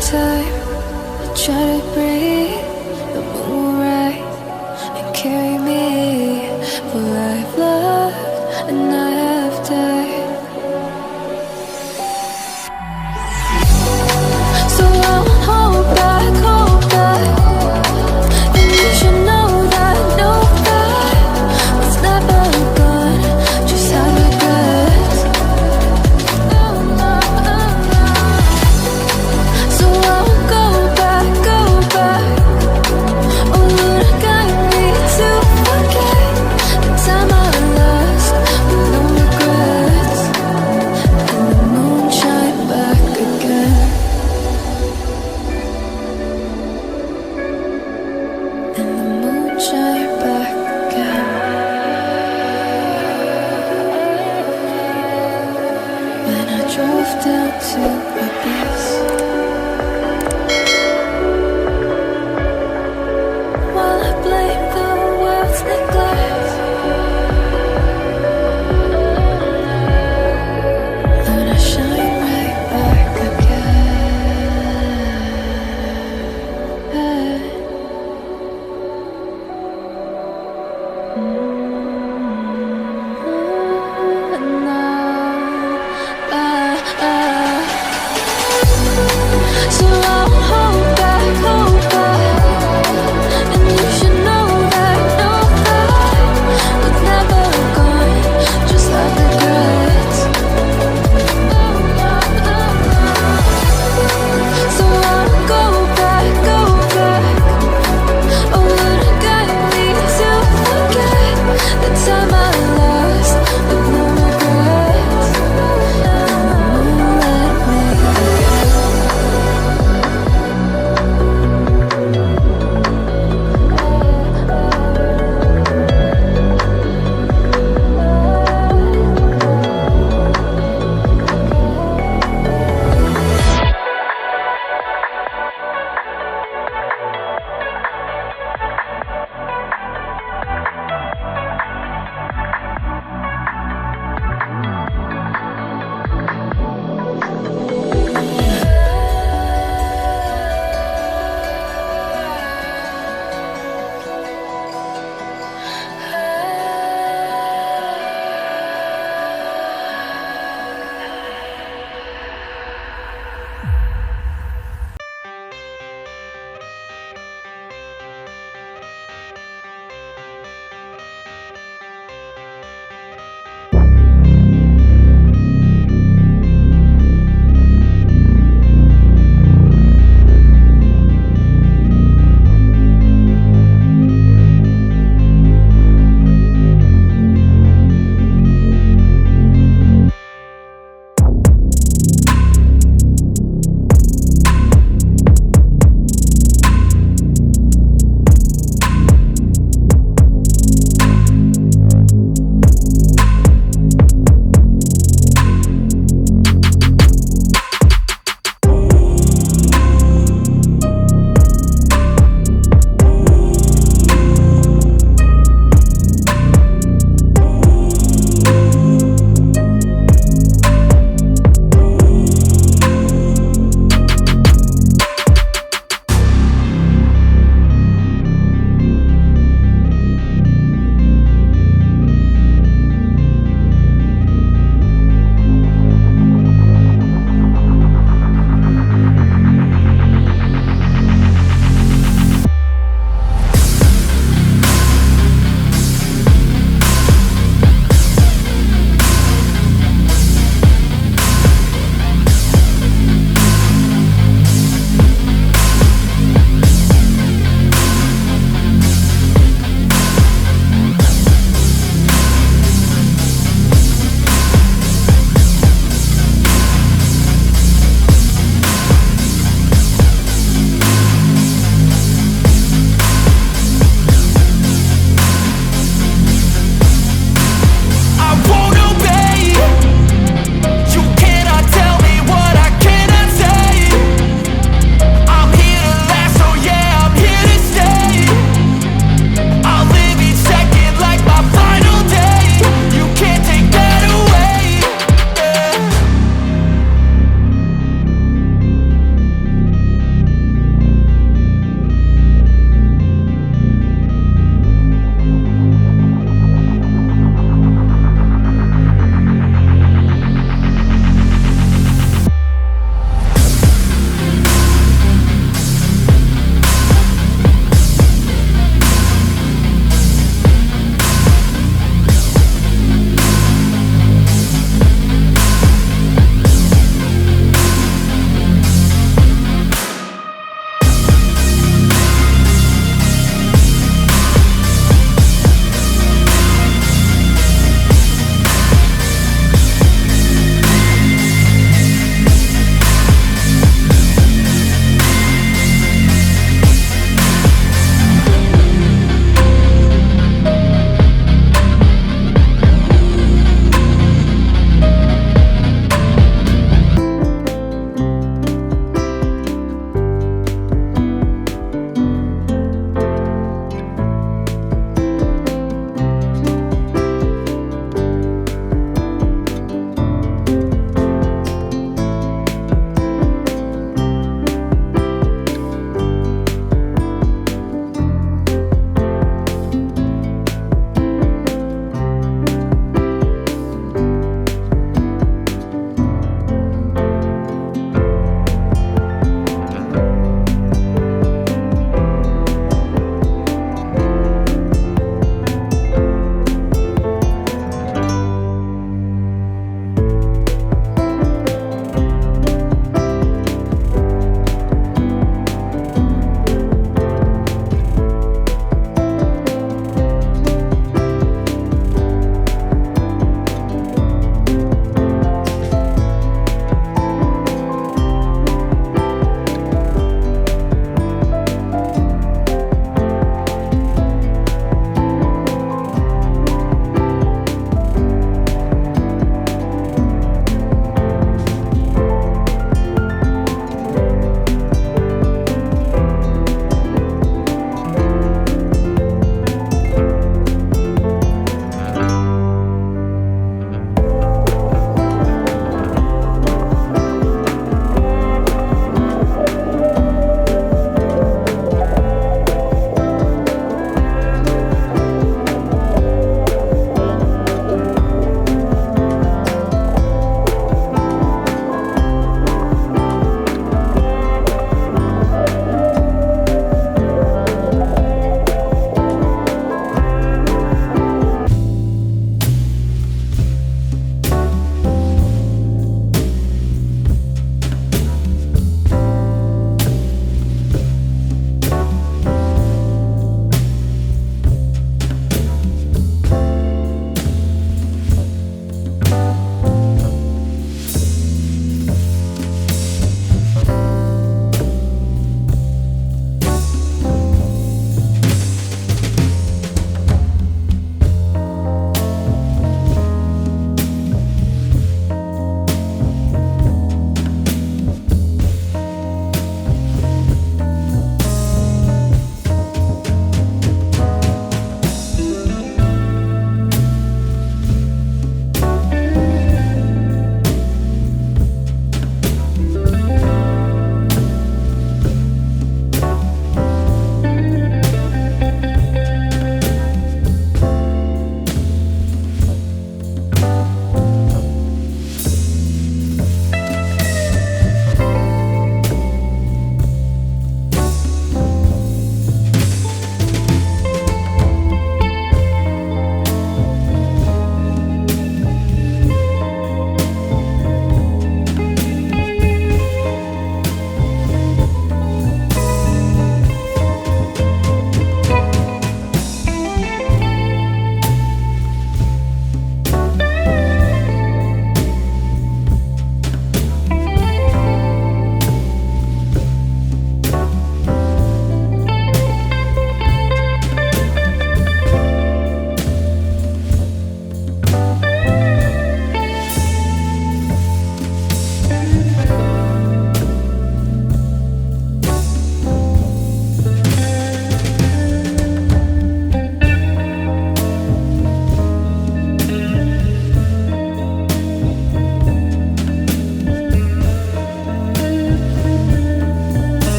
time I try to breathe, the moon will rise and carry me. For I've loved and I have died. So I won't hold back, hold back. And you should know that was never gone. Just have regrets. So I won't go back, go back. Oh Lord, guide me to forget the time I lost with no regrets. And the moon shine back again. And the moon shine back again. When I drove down to abyss, while I blame the world's neglect, Lord, I shine right back again.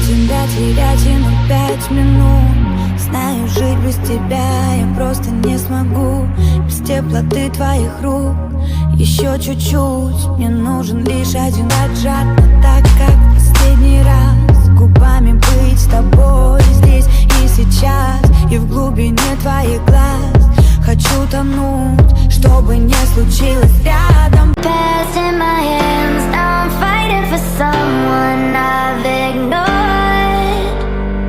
тебя терять и на 5 минут. Знаю, жить без тебя я просто не смогу. Без теплоты твоих рук еще чуть-чуть. Мне нужен лишь один отжат, но так как в последний раз. Губами быть с тобой здесь и сейчас. И в глубине твоих глаз хочу тонуть, чтобы не случилось рядом. Past in my hands, now I'm fighting for someone I've ignored.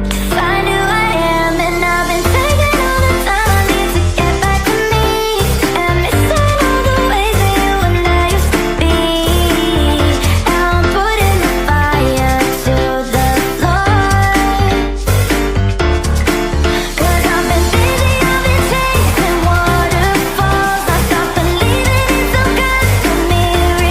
To find who I am, and I've been taking all the time I need to get back to me. And missing all the ways that you and I used to be. Now I'm putting the fire to the floor. 'Cause I've been busy, I've been chasing waterfalls. I stopped believing in some kind of mirror.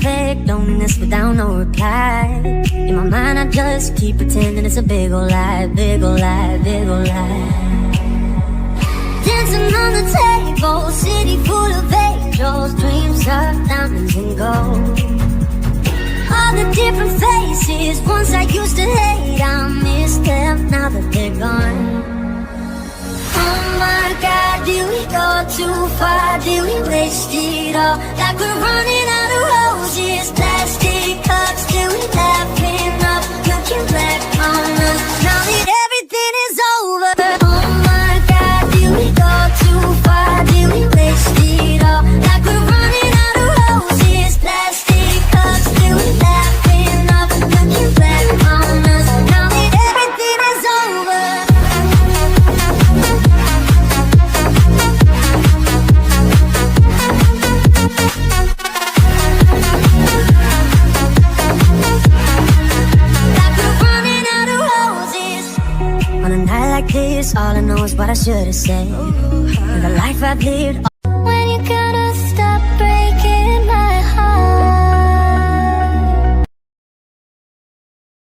fake loneliness without no reply. In my mind I just keep pretending it's a big ol' lie, big ol' lie, big ol' lie. Dancing on the table, city full of angels, dreams of diamonds and gold. All the different faces once I used to hate, I miss them now that they're gone. Oh my God, did we go too far? Did we waste it all? Like we're running out of roses, plastic cups. Did we laughing up, looking back on us now that everything is over? Oh my God, did we go too far? Did we waste it all? Like we're running out of roses, plastic cups. Did we laughing up, looking back on us now that everything is over? On a night like this, all I know is what I should have said. And the life I've lived